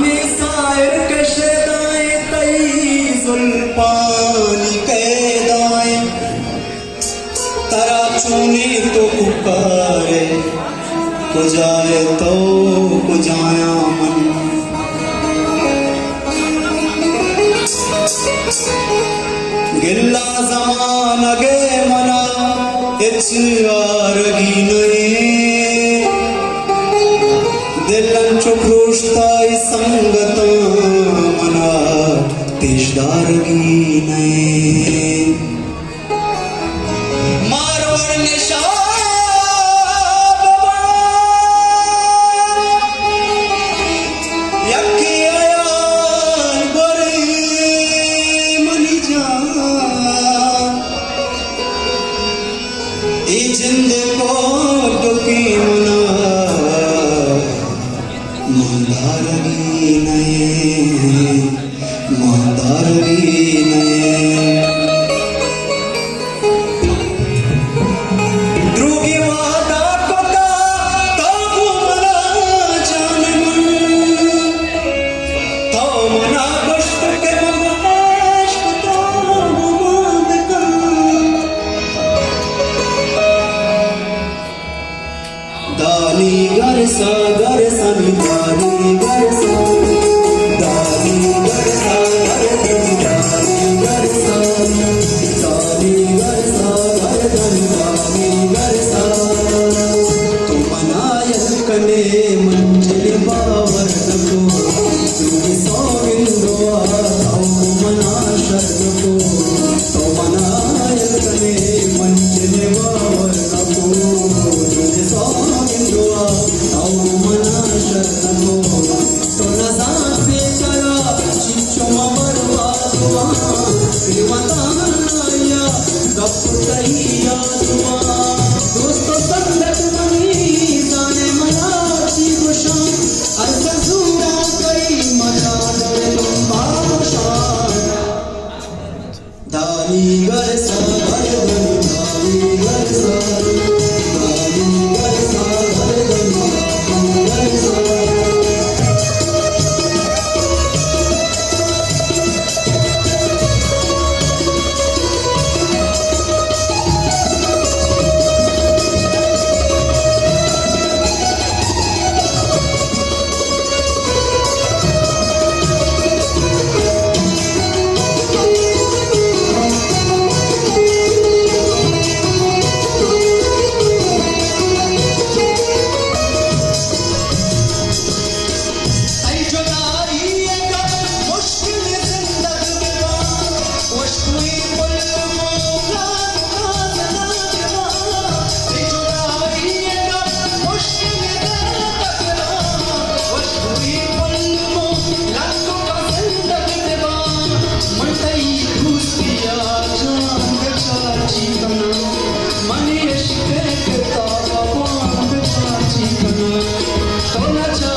आमे सायर कशदाए तई जुल्फानी कैदाए तरा चूने तो पुकारे कुजाए तो कुजाया मन गिल्ला जमान गे मना इच्छारगी नये दिलन चुखरुष्टाई संगत मना तेजदारगी नये मारवर निशा जिंद को दुखी मना मांधारगी नये मांधारगी नये द्रुगी वादा कोका तो मना जान मन तो मना गुश्त के ममाश तो मुमाद का दानी गरसा गरसनी दानी गरसा दानी गरसा गरसनी दानी गरसा दानी गरसा गरसनी दानी गरसा तो मनायत कने मंजिल बावर नको तुझे सौगिंदो आओ मना शर्म को तो मनायत कने मंजिल बावर नको तुझे सौगिंदो आओ मना शर्म को तो नज़ार से चला चिच्चो बर्बाद हुआ श्रीमताया गप्पैया दुआ दोस्तों संगत मनी जाने मना चिगुशा अर्जुना कई मना दे बादशा दानी गरसा गरदनी दानी गरसा दानी गरसा गरदनी दानी गरसा Don't